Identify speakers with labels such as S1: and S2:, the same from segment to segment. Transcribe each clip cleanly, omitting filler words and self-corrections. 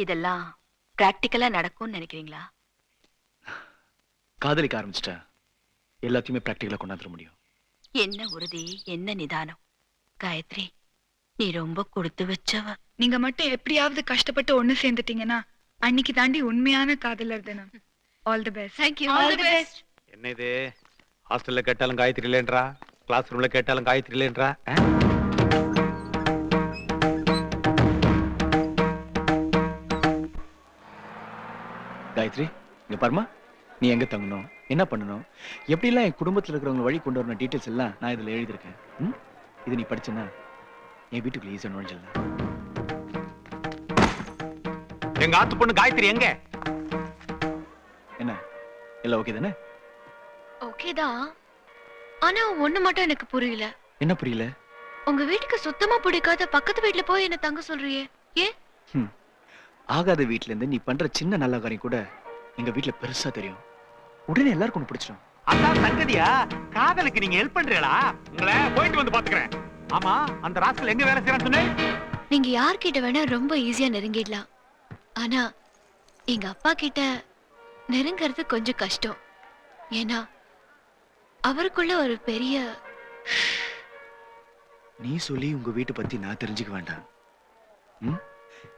S1: இதெல்லாம் பிராக்டிக்கலா நடக்கும்னு நினைக்கிறீங்களா?
S2: காதலிக்க ஆரம்பிச்சிட்டா எல்லாத்தையுமே பிராக்டிக்கலா கொண்டாந்துட முடியும்.
S1: என்ன உறுதி, என்ன நிதானம். காயத்ரி, நீ ரொம்ப கொடுத்து வச்சவ.
S3: நீங்க மட்டும் எப்படியாவது கஷ்டப்பட்டு ஒண்ணு சேர்ந்துட்டீங்கன்னா அன்னைக்கு தாண்டி உண்மையான காதலர் தினம். All the best.
S1: Thank you. All the best.
S4: என்ன இது ஹாஸ்டல்ல கேட்டாலும் காயத்ரி இல்லைன்றா, கிளாஸ் ரூம்ல கேட்டாலும் காயத்ரி இல்லைன்றா.
S2: காயத்ரி, இங்க பாருமா, நீ எங்க தங்கணும், என்ன பண்ணணும், எப்படிலாம் என் குடும்பத்தில் இருக்கிறவங்க வழி கொண்டு வரணும் டீட்டெயில்ஸ் எல்லாம் நான் இதுல எழுதியிருக்கேன். இது நீ படிச்சேன்னா என் வீட்டுக்குள்ள ஈஸியா நுழைஞ்சிடலாம்.
S4: எங்க ஆத்து பொண்ணு காயத்ரி எங்க?
S2: என்ன எல்லாம் ஓகே தானே?
S5: ஓகேதான். ஆனா ஒண்ணு மட்டும் எனக்கு புரியல.
S2: என்ன புரியல?
S5: உங்க வீட்டுக்கு சுத்தமா பிடிக்காத பக்கத்து வீட்டுல போய் என்ன தங்க சொல்றியே, ஏன்?
S2: ஆகாத வீட்டுல இருந்து நீ பண்ற சின்ன நல்ல காரியம் கூட எங்க வீட்டுல பெருசா தெரியும். உடனே எல்லாருக்கும் ஒண்ணு பிடிச்சிடும்.
S4: அதான் சங்கதியா, காதலுக்கு நீங்க ஹெல்ப் பண்றீங்களா? உங்களை போயிட்டு வந்து பாத்துக்கிறேன். ஆமா, அந்த ராஸ்கல் எங்க வேலை செய்யறான்னு சொன்னேன்.
S5: நீங்க யார்கிட்ட வேணா ரொம்ப ஈஸியா நெருங்கிடலாம். ஆனா எங்க அப்பா கிட்ட நெருங்கிறது கொஞ்சம் கஷ்டம். ஏன்னா அவருக்குள்ள ஒரு பெரிய...
S2: நீ சொல்லி உங்க வீட்டை பத்தி நான் தெரிஞ்சுக்க வேண்டாம்.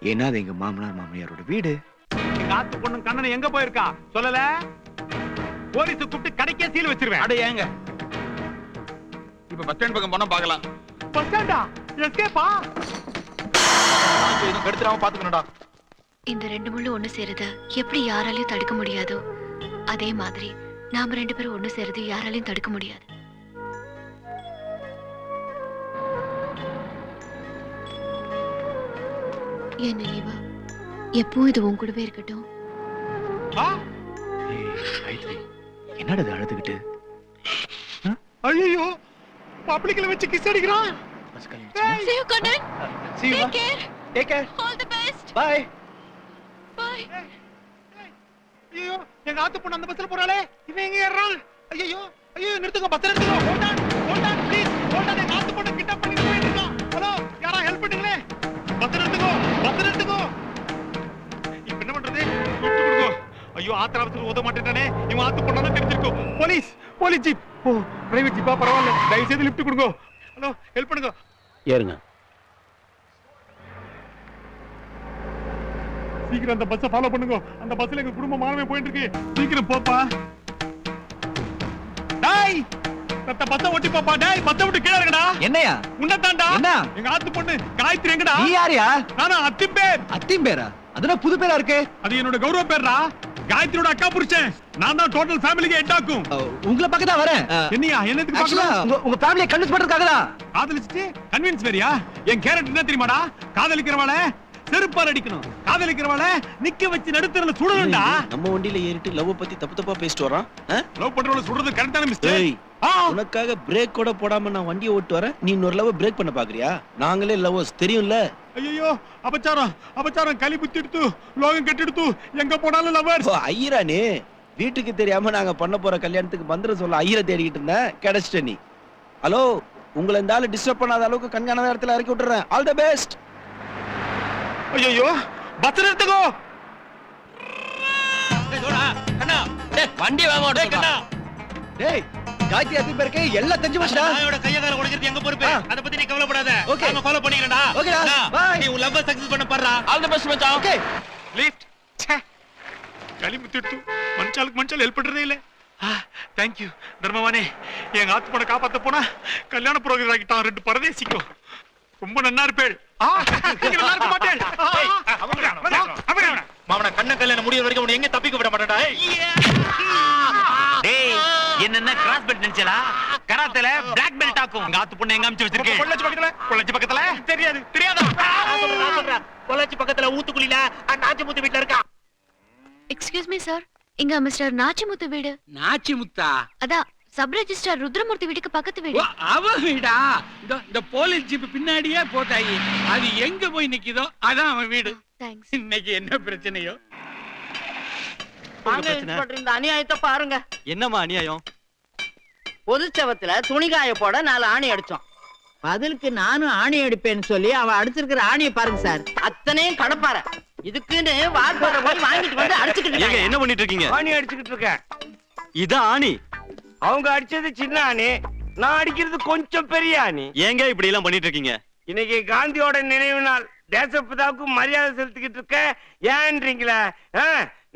S2: ஏன்னா அது எங்க மாமனார் மாமியாரோட வீடு.
S4: எங்க ஆத்து பொண்ணு கண்ணன் எங்க போயிருக்கா சொல்லல? போலீஸ் கூப்பிட்டு கடைக்கே சீல் வச்சிருவேன்.
S6: அட ஏங்க, இப்ப பஸ் ஸ்டாண்ட் பக்கம் போனா பார்க்கலாம்.
S4: பஸ் ஸ்டாண்டா? எஸ்கேப்பா?
S6: இது கெடுத்துறாம பாத்துக்கணும்டா.
S5: இந்த ரெண்டு முள்ளு ஒண்ணு சேருத எப்படி யாராலையும் தடுக்க முடியாதோ அதே மாதிரி நாம ரெண்டு பேரும் ஒண்ணு சேருது யாராலையும் தடுக்க முடியாது. என் நினைவா எப்பவும் இது உன் கூடவே இருக்கட்டும்.
S2: என்னடா இது அழுதுகிட்டு?
S4: ஐயோ, பப்ளிக்ல வச்சு கிஸ் அடிக்கிறான்.
S5: See you, Kannan.
S2: See you.
S5: Take care.
S2: Take care.
S5: All the best.
S2: Bye.
S5: Bye.
S4: ஐயோ, எங்க ஆத்து பொண்ணு அந்த பஸ்ல போறாளே, இவன் எங்க ஏறான்? ஐயோ ஐயோ, நிறுத்துங்க, பஸ் நிறுத்துங்க. Hold on please. Hold on. எங்க ஆத்து பொண்ணு கிட்ட பண்ணி போயிட்டு இருக்கான். ஹலோ, யாரா ஹெல்ப் பண்ணுங்களே. பஸ் நிறுத்துங்க, பஸ் நிறுத்துங்க. இப்போ என்ன பண்றது? விட்டு கொடுங்க. ஐயோ, ஆத்திரத்துல உத மாட்டேன்டானே. இவன் ஆத்து பொண்ணு தெரிஞ்சிருக்கும். Police, police jeep. Oh, private ஜீப்பா? பரவாயில்ல, தயவு செய்து லிஃப்ட் கொடுங்க. ஹலோ, ஹெல்ப் பண்ணுங்க.
S7: ஏறுங்க.
S4: சீக்கிரம் அந்த பஸ்ஸை ஃபாலோ பண்ணுங்க. அந்த பஸ்ல எங்க குடும்பம் மானமே போயிட்டு இருக்கு. சீக்கிரம் போப்பா. டேய், அந்த பஸ்ஸை ஓட்டி போப்பா. டேய், பஸ்ஸை விட்டு கீழ இறங்குடா.
S2: என்னையா?
S4: உன்னதான்டா.
S2: என்ன?
S4: எங்க ஆத்து பொண்ணு காயத்ரி எங்கடா?
S2: நீ யாரியா?
S4: நானா அத்திம்பேர்.
S2: அத்திம்பேரா? அதுனா புது பேரா இருக்கு.
S4: அது என்னோட கௌரவ பேர்டா. காயத்ரியோட அக்கா புருஷன். நான் தான் டோட்டல் ஃபேமிலிக்கு ஹெட் ஆக்கும்.
S2: உங்களை பக்கம் தான் வரேன்.
S4: என்னையா என்னத்துக்கு
S2: Actually,
S4: பார்க்கணும்?
S2: உங்க ஃபேமிலியை கன்வின்ஸ் பண்றதுக்காக தான்.
S4: காதலிச்சிட்டு கன்வின்ஸ் வேறியா? என் கேரக்டர் என்ன தெரியுமாடா? காதலிக்கிறவள செருப்பால் அடிக்கணும், காதலிக்கிறவள நிக்க வச்சு நடுத்தரல சுடணும்டா.
S7: நம்ம வண்டியில ஏறிட்டு லவ் பத்தி தப்பு தப்பா பேசிட்டு வரான்.
S4: லவ் பண்றவள சுடுறது கரெக்டான மிஸ்டேக்.
S7: உனக்காக பிரேக் கூட போடாம நான் வண்டியை ஓட்டு வரேன், நீ இன்னொரு லவ் பிரேக் பண்ண பாக்குறியா? நாங்களே லவ்வர்ஸ் தெரியும்ல.
S4: ஐயோ, அபச்சாரம் அபச்சாரம், களி புத்தி எடுத்து லோகம் கட்டி எடுத்து எங்க போனாலும் லவர்ஸ்.
S7: ஐயரானே, வீட்டுக்கு தெரியாம நாங்க பண்ண போற கல்யாணத்துக்கு மந்திரம் சொல்ல ஐயரை தேடிக்கிட்டு இருந்தேன், கிடைச்சிட்ட நீ. ஹலோ, உங்களை இந்த ஆளு டிஸ்டர்ப் பண்ணாத அளவுக்கு கண்காணாத இடத்துல இறக்கி விட்டுறேன். All the best.
S4: ஐயோ, பஸ் எடுத்துக்கோ.
S6: வண்டி வாங்க கண்ணா.
S2: டேய், காயத்ரி அத்திம்பேருக்கு எல்லாம் தெரிஞ்சு போச்சுடா.
S6: நாயோட கைய கால உடைக்கிறது எங்க பொறுப்பு. அத பத்தி நீ கவலைப்படாத.
S2: Okay.
S6: நாம ஃபாலோ பண்ணிக்கிறேன்டா.
S2: ஓகேடா, பை.
S6: நீ உன் லவ் சக்சஸ் பண்ண பாறா. ஆல் தி பெஸ்ட் மச்சான்.
S2: ஓகே.
S4: லிஃப்ட். களி புத்தி எடுத்து மனுஷாலுக்கு ஹெல்ப் பண்றதே இல்ல. தேங்க் யூ தர்மவானே. எங்க ஆத்து பொண்ணை காப்பாத்த போனா கல்யாண புரோகிராம் ஆகிட்டான். ரெண்டு பரதேசிக்கும் ரொம்ப நன்னா இருப்பேள். நல்லா இருக்க மாட்டேன்.
S6: மாமனா கண்ண கல்யாணம் முடியற வரைக்கும் உன்னை எங்க தப்பிக்க விட மாட்டேன்டா.
S8: டேய், என்னன்னா கிராஸ் பெல்ட் நினைச்சலா? கராத்தேல பிளாக் பெல்ட் ஆக்கும். உங்க ஆத்து பொண்ணு எங்க அம்ச்சி வச்சிருக்கே?
S4: பொள்ளாச்சி பக்கத்துல தெரியாது தெரியாதா?
S6: சொல்றேன் பொள்ளாச்சி பக்கத்துல ஊத்துக்குளில நாச்சிமுத்து வீட்ல இருக்கா.
S5: எக்ஸ்கியூஸ் மீ சார், இங்க மிஸ்டர் நாச்சிமுத்து வீடு.
S9: நாச்சிமுத்தா?
S5: அதான் சப் ரெஜிஸ்ட்ரார் ருத்ரமூர்த்தி வீட்டுக்கு பக்கத்து வீடு.
S9: அவ வீடா? இந்த போலீஸ் ஜீப் பின்னாடியே போட்டாயி, அது எங்க போய் நிக்குதோ அதான் அவன் வீடு.
S5: தேங்க்ஸ்.
S9: இன்னைக்கு என்ன பிரச்சனையோ?
S10: இந்த அநியாயத்தை பாருங்க.
S8: என்னம்மா அநியாயம்?
S10: பொதுச்சவத்துல துணிகாய போட 4 ஆணி அடிச்சோம். பதிலுக்கு நானும் ஆணி அடிப்பேன்னு சொல்லி அவன் அடிச்சிருக்கிற ஆணியை பாருங்க சார். அத்தனையும் கடப்பார. இதுக்குன்னு வாக்குற போய் வாங்கிட்டு வந்து அடிச்சுக்கிட்டு
S8: ஏங்க
S10: இருக்காங்க.
S8: என்ன பண்ணிட்டு இருக்கீங்க?
S6: ஆணி அடிச்சுக்கிட்டு இருக்கேன்.
S8: இதான் ஆணி.
S6: அவங்க அடிச்சது சின்ன ஆணி, நான் அடிக்கிறது கொஞ்சம் பெரிய ஆணி.
S8: ஏங்க இப்படி எல்லாம் பண்ணிட்டு இருக்கீங்க?
S6: இன்னைக்கு காந்தியோட நினைவு நாள், தேசப்பிதாவுக்கு மரியாதை செலுத்திக்கிட்டு இருக்க. ஏன்றீங்களா?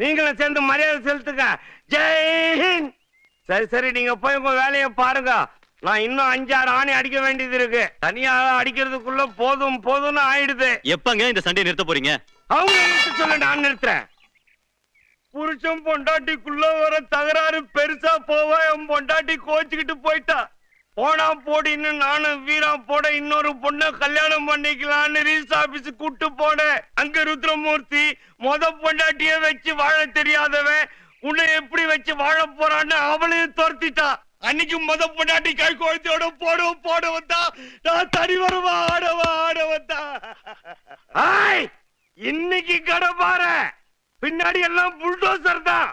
S6: நீங்களும் சேர்ந்து மரியாதை செலுத்துங்க. ஜெய்ஹிந்த். சரி சரி, நீங்க போய் உங்க வேலையை பாருங்க. நான் இன்னும் 5-6 ஆணி அடிக்க வேண்டியது இருக்கு. தனியா அடிக்கிறதுக்குள்ள போதும் போதும்னு ஆயிடுது.
S8: எப்பங்க இந்த சண்டையை நிறுத்த போறீங்க?
S6: அவங்க நிறுத்த சொல்ல நான் நிறுத்துறேன். புருஷன் பொண்டாட்டிக்குள்ள வர தகராறு பெருசா போவா, என் பொண்டாட்டி கோச்சுக்கிட்டு போயிட்டா. போனா போடின்னு நானும் வீரா போட இன்னொரு பொண்ணை கல்யாணம் பண்ணிக்கலான்னு ரிஜிஸ்டர் ஆபீஸ் கூட்டு போனேன். அங்க ருத்ரமூர்த்தி பொண்டாட்டிய வச்சு வாழ தெரியாதவன் உன்னை எப்படி வச்சு வாழ போறான்னு அவளையும் துரத்திட்டா. அன்னைக்கு பொண்டாட்டி கை குழந்தையோட போட வந்தா, நான் தனி வருவா ஆட வந்தா. இன்னைக்கு கடை பாரு, பின்னாடி எல்லாம் புல்டோசர் தான்.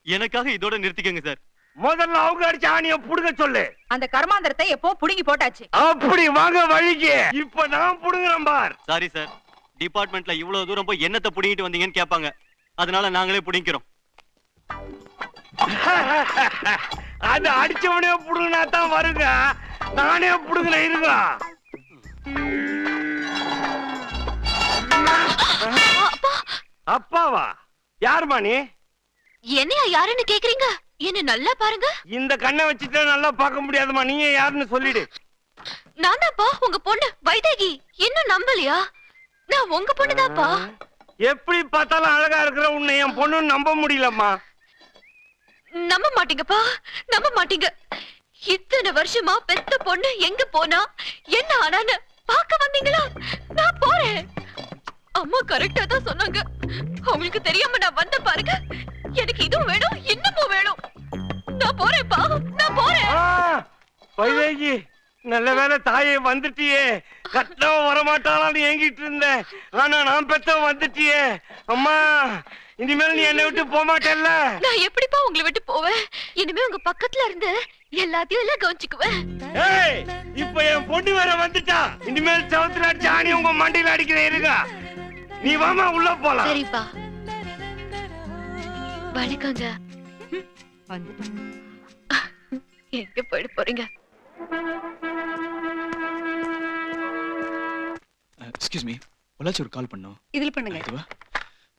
S8: எனக்காக இதோட நிறுத்திக்கங்க சார்.
S6: முதல்ல அவங்க அடிச்ச ஆணிய புடுங்க சொல்லு.
S1: அந்த கர்மாந்திரத்தை எப்போ புடுங்கி போட்டாச்சு.
S6: அப்படி வாங்க வழிக்கு. இப்ப நான் புடுங்குறேன் பார்.
S8: சாரி சார், டிபார்ட்மெண்ட்ல இவ்வளவு தூரம் போய் என்னத்தை புடிங்கிட்டு வந்தீங்கன்னு கேட்பாங்க. அதனால நாங்களே புடிங்கிறோம்.
S6: அது அடிச்சவனே புடுங்கினா தான் வருங்க. நானே புடுங்குறேன் இருங்க. அப்பாவா? யாருமா நீ?
S5: என்னையா யாருன்னு கேக்குறீங்க? என்ன நல்லா பாருங்க.
S6: இந்த கண்ணை வச்சுட்டு நல்லா பார்க்க முடியாதுமா. நீங்க யாருன்னு சொல்லிடு.
S5: நான் தான்ப்பா உங்க பொண்ணு வைதேகி. இன்னும் நம்பலையா? நான் உங்க பொண்ணுதான்ப்பா.
S6: எப்படி பார்த்தாலும் அழகா இருக்கிற உன்னை என் பொண்ணு நம்ப முடியலம்மா.
S5: நம்ப மாட்டீங்கப்பா, நம்ப மாட்டீங்க. இத்தனை வருஷமா பெத்த பொண்ணு எங்க போனா என்ன ஆனான்னு பார்க்க வந்தீங்களா? நான் போறேன். அம்மா கரெக்டா தான் சொன்னாங்க. அவங்களுக்கு தெரியாம நான் வந்த பாருங்க. எனக்கு இதுவும் வேணும், இன்னமும் வேணும். நான் போறேன்ப்பா, நான் போறேன்.
S6: வைதேகி, நல்ல வேலை தாயே வந்துட்டியே. கட்டவும் வரமாட்டாளான்னு ஏங்கிட்டு இருந்தேன். ஆனா நான் பெத்தவன் வந்துட்டியே. அம்மா, இனிமேல் நீ என்னை விட்டு போக மாட்டேல்ல?
S5: நான் எப்படிப்பா உங்களை விட்டு போவேன்? இனிமே உங்க பக்கத்துல இருந்து எல்லாத்தையும் எல்லாம் கவனிச்சுக்குவேன்.
S6: இப்ப என் பொண்ணு வேற வந்துட்டா. இனிமேல் சவுத்துல அடிச்சு ஆணி உங்க மண்டையில அடிக்கிறேன் இருங்க. நீ வாமா உள்ள போலாம்.
S5: சரிப்பா. வணக்கங்க. எங்க போயிட போறீங்க?
S2: எக்ஸ்கியூஸ் மீ, பொள்ளாச்சி ஒரு கால் பண்ணோம்.
S1: இதுல பண்ணுங்க.
S2: இதுவா?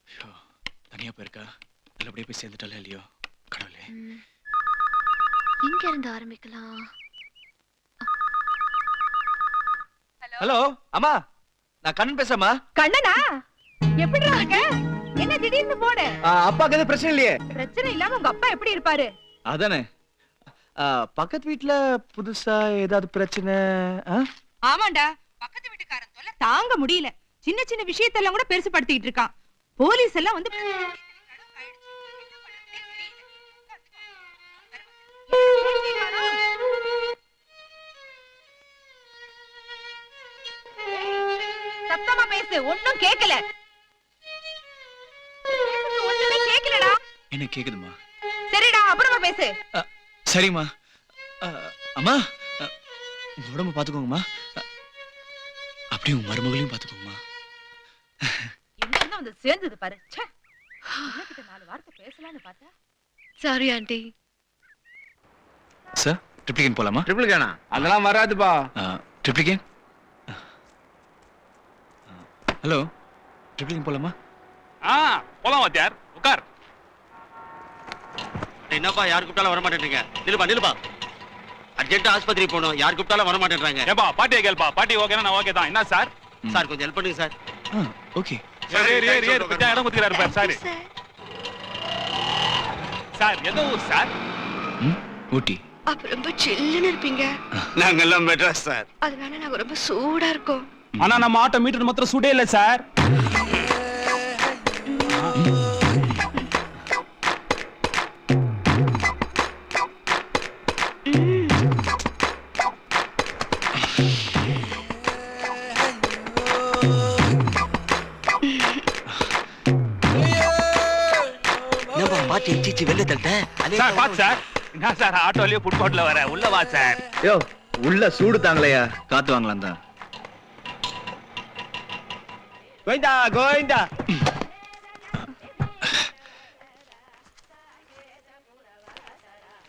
S2: ஐயோ, தனியா போயிருக்கா. நல்லபடியா போய் சேர்ந்துட்டாலே இல்லையோ கடவுளே.
S5: இங்க இருந்து ஆரம்பிக்கலாம்.
S2: ஹலோ அம்மா, நான் கண்ணன் பேசுறேம்மா.
S1: கண்ணனா? எப்படி இருக்க? என்ன திடீர்னு போட?
S2: அப்பாக்கு எதுவும் பிரச்சனை இல்லையே?
S1: பிரச்சனை இல்லாம உங்க அப்பா எப்படி இருப்பாரு?
S2: அதானே. பக்கத்து வீட்டுல புதுசா ஏதாவது பிரச்சனை?
S1: ஆமாண்டா, பக்கத்து வீட்டுக்காரன் தொல்லை தாங்க முடியல. சின்ன சின்ன விஷயத்தெல்லாம் கூட பெருசு படுத்திட்டு இருக்கான். போலீஸ் எல்லாம் வந்து சத்தமா பேசு, ஒண்ணும் கேட்கல. ஒண்ணுமே கேட்கலடா.
S2: என்ன கேக்குதுமா?
S1: சரிடா, அப்புறமா பேசு.
S2: சரிம்மா. அம்மா, உங்க உடம்பு பாத்துக்கோங்கம்மா. அப்படியே உங்க மருமகளையும் பாத்துக்கோங்கம்மா.
S1: என்ன வந்து சேர்ந்தது பாரு. ச்சே, கிட்ட 4 வார்த்தை பேசலாம்னு பார்த்தா.
S5: Sorry aunty.
S2: சார், ட்ரிப்ளிகேன் போலாமா?
S7: ட்ரிபிள்கேனா? அதெல்லாம் வராதுப்பா.
S2: ட்ரிப்ளிகேன்? ஹலோ, ட்ரிப்ளிகேன் போலாமா?
S8: போலாம் வாத்தியார், உட்கார். என்னப்பா யார் கூப்பிட்டாலும் வர மாட்டேன்றீங்க? நிலுப்பா. அர்ஜென்ட் ஆஸ்பத்திரி போகணும். யார் கூப்பிட்டாலும் வர மாட்டேன்றாங்க.
S9: ஏப்பா பாட்டியை கேள்பா. பாட்டி ஓகேனா நான் ஓகே தான். என்ன சார்?
S8: சார் கொஞ்சம் ஹெல்ப் பண்ணுங்க சார்.
S2: ஓகே.
S9: இடம் குத்துக்கிறாரு பார் சார். சார் எந்த ஊர் சார்?
S2: ஊட்டி.
S5: அப்ப ரொம்ப சில்லுன்னு இருப்பீங்க.
S6: நாங்கெல்லாம் மெட்ராஸ் சார்.
S5: அதனால நாங்க ரொம்ப சூடா இருக்கோம்.
S9: ஆனா நம்ம ஆட்டோ மீட்டர் மாத்திரம் சுடே இல்ல சார்.
S8: பாட்டி சீச்சி வெளில தள்ளிட்டேன்.
S9: சார் பாத்து சார். என்ன சார் ஆட்டோலயே ஃபுட் கோர்ட்ல வர? உள்ள வா சார்.
S2: யோ, உள்ள சூடு தாங்கலையா? காத்து வாங்கலாம் தான்.
S7: கோவிந்தா கோவிந்தா.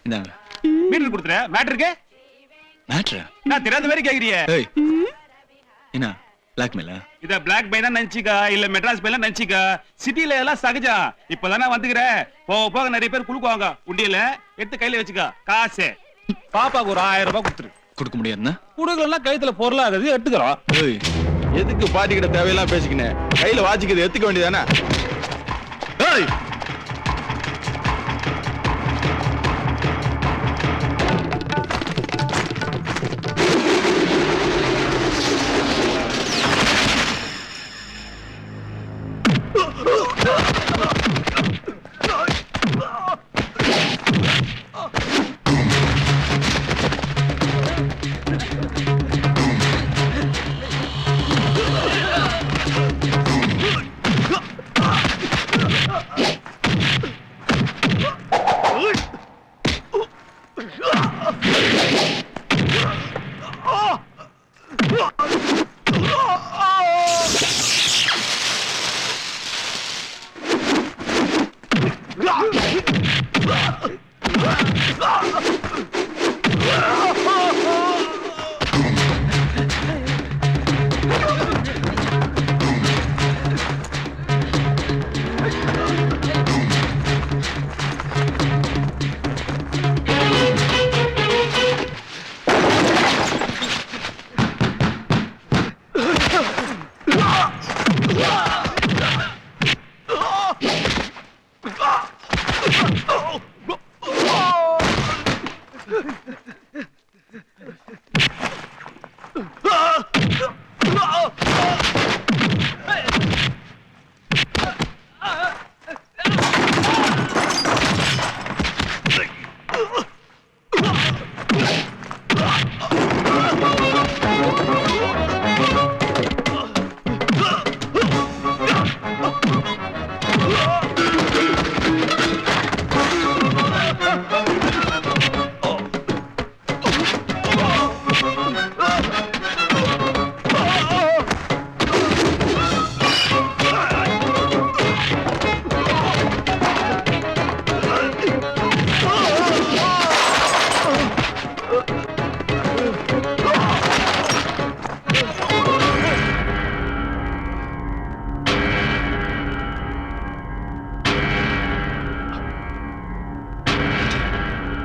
S2: இந்தாங்க.
S8: மீட்டர் கொடுத்துற மேட்டருக்கு
S2: மேட்ரா?
S8: நான் தெரியாத மாதிரி கேக்குறியே.
S2: ஏய், என்ன பிளாக்மெயிலா?
S8: இத பிளாக் பை தான் நினைச்சிக்கா இல்ல மெட்ராஸ் பைல நினைச்சிக்கா. சிட்டில எல்லாம் சகஜம். இப்பதானே வந்துக்கிற, போக போக நிறைய பேர் குடுக்குவாங்க. உண்டியல எடுத்து கையில வச்சுக்கா. காசு பாப்பாக்கு ஒரு 1000 ரூபாய் கொடுத்துரு.
S2: கொடுக்க முடியாதுன்னா?
S8: குடுக்கலாம் கைத்துல பொருளாகுது எடுத்துக்கிறோம்.
S2: ஏய்,
S7: எதுக்கு பாட்டிக்கிட்ட தேவையெல்லாம் பேசிக்கினேன்? கையில வாச்சிக்கிறது எடுத்துக்க வேண்டியதானே? ஏய்,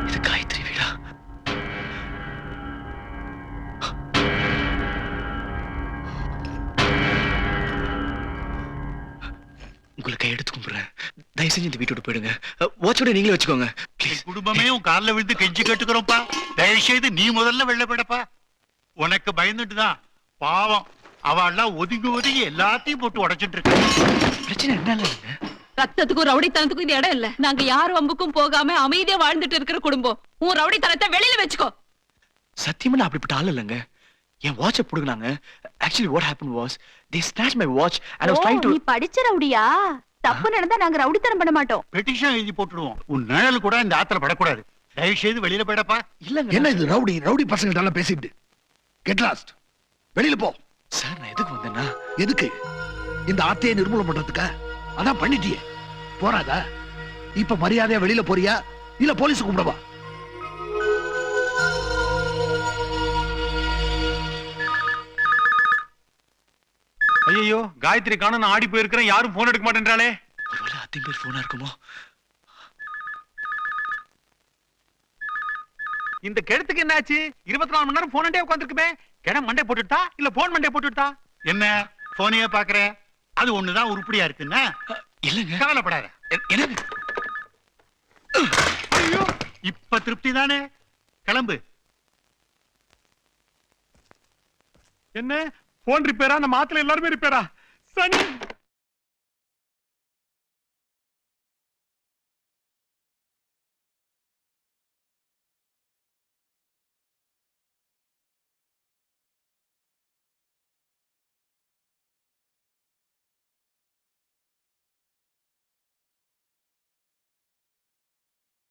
S2: இது காயத்ரி வீடா? உங்களை கையெடுத்து கும்பிடுறேன். தயவு செஞ்சு இந்த வீட்டு விட்டு போயிடுங்க. வாட்சோட நீங்களே வச்சுக்கோங்க ப்ளீஸ்.
S11: குடும்பமே உன் காலில் விழுந்து கெஞ்சி கேட்டுக்கிறோம்ப்பா. தயவு செய்து நீ முதல்ல வெளில போயிடப்பா. உனக்கு பயந்துட்டு தான் பாவம் அவெல்லாம் ஒதுங்கி ஒதுங்கி எல்லாத்தையும் போட்டு உடைச்சிட்டு இருக்க.
S2: பிரச்சனை என்ன இல்லைங்க?
S5: ரத்தத்துக்கும் ரவுடித்தனத்துக்கும் இந்த இடம் இல்ல. நாங்க யார் வம்புக்கும் போகாம அமைதியா வாழ்ந்துட்டு இருக்கிற குடும்பம். உன் ரவுடித்தனத்தை வெளியில வச்சுக்கோ.
S2: சத்தியமா நான் அப்படிப்பட்ட ஆள் இல்லைங்க. என் வாட்சை புடுங்கினாங்க. Actually what happen was they snatched my watch and I was trying to.
S1: நீ படிச்ச ரவுடியா? தப்பு நடந்தா நாங்க ரவுடித்தனம் பண்ண மாட்டோம்.
S11: பெட்டிஷன் எழுதி போட்டுடுவோம். உன் நிழல் கூட இந்த ஆத்துல படக்கூடாது. தயவு செய்து வெளியில போயிடப்பா.
S2: இல்லங்க.
S4: என்ன இது ரவுடி ரவுடி பசங்கள்ட்ட எல்லாம் பேசிட்டு கெட் லாஸ்ட். வெளியில போ.
S2: சார் நான் எதுக்கு வந்தேன்னா?
S4: எதுக்கு? இந்த ஆத்தையை நிர்மூலம் பண்றதுக்கா? அதான் பண்ணிட்டியே, போறாதா? இப்ப மரியாதையா வெளியில போறியா இல்ல போலீஸ் கூப்பிடவா?
S8: ஐயோ காயத்ரி காணோம். நான் ஆடி போயிருக்கிறேன். யாரும் போன் எடுக்க மாட்டேன்றாளே.
S2: ஒருவேளை அத்தையும் பேர் போனா இருக்குமோ?
S8: இந்த கிழத்துக்கு என்னாச்சு? 24 மணி நேரம் போனே உட்காந்துருக்குமே. கிட மண்டை போட்டுட்டா இல்ல போன் மண்டை போட்டுட்டா?
S11: என்ன போனையே பாக்குற? அது ஒண்ணுதான் உருப்படியா இருக்குன்னா
S2: இல்லங்க.
S11: கவலைப்படாத.
S2: என்னங்க?
S11: ஐயோ இப்ப திருப்தி தானே? கிளம்பு.
S8: என்ன போன் ரிப்பேரா? நம்ம ஆத்துல எல்லாருமே ரிப்பேரா? சனி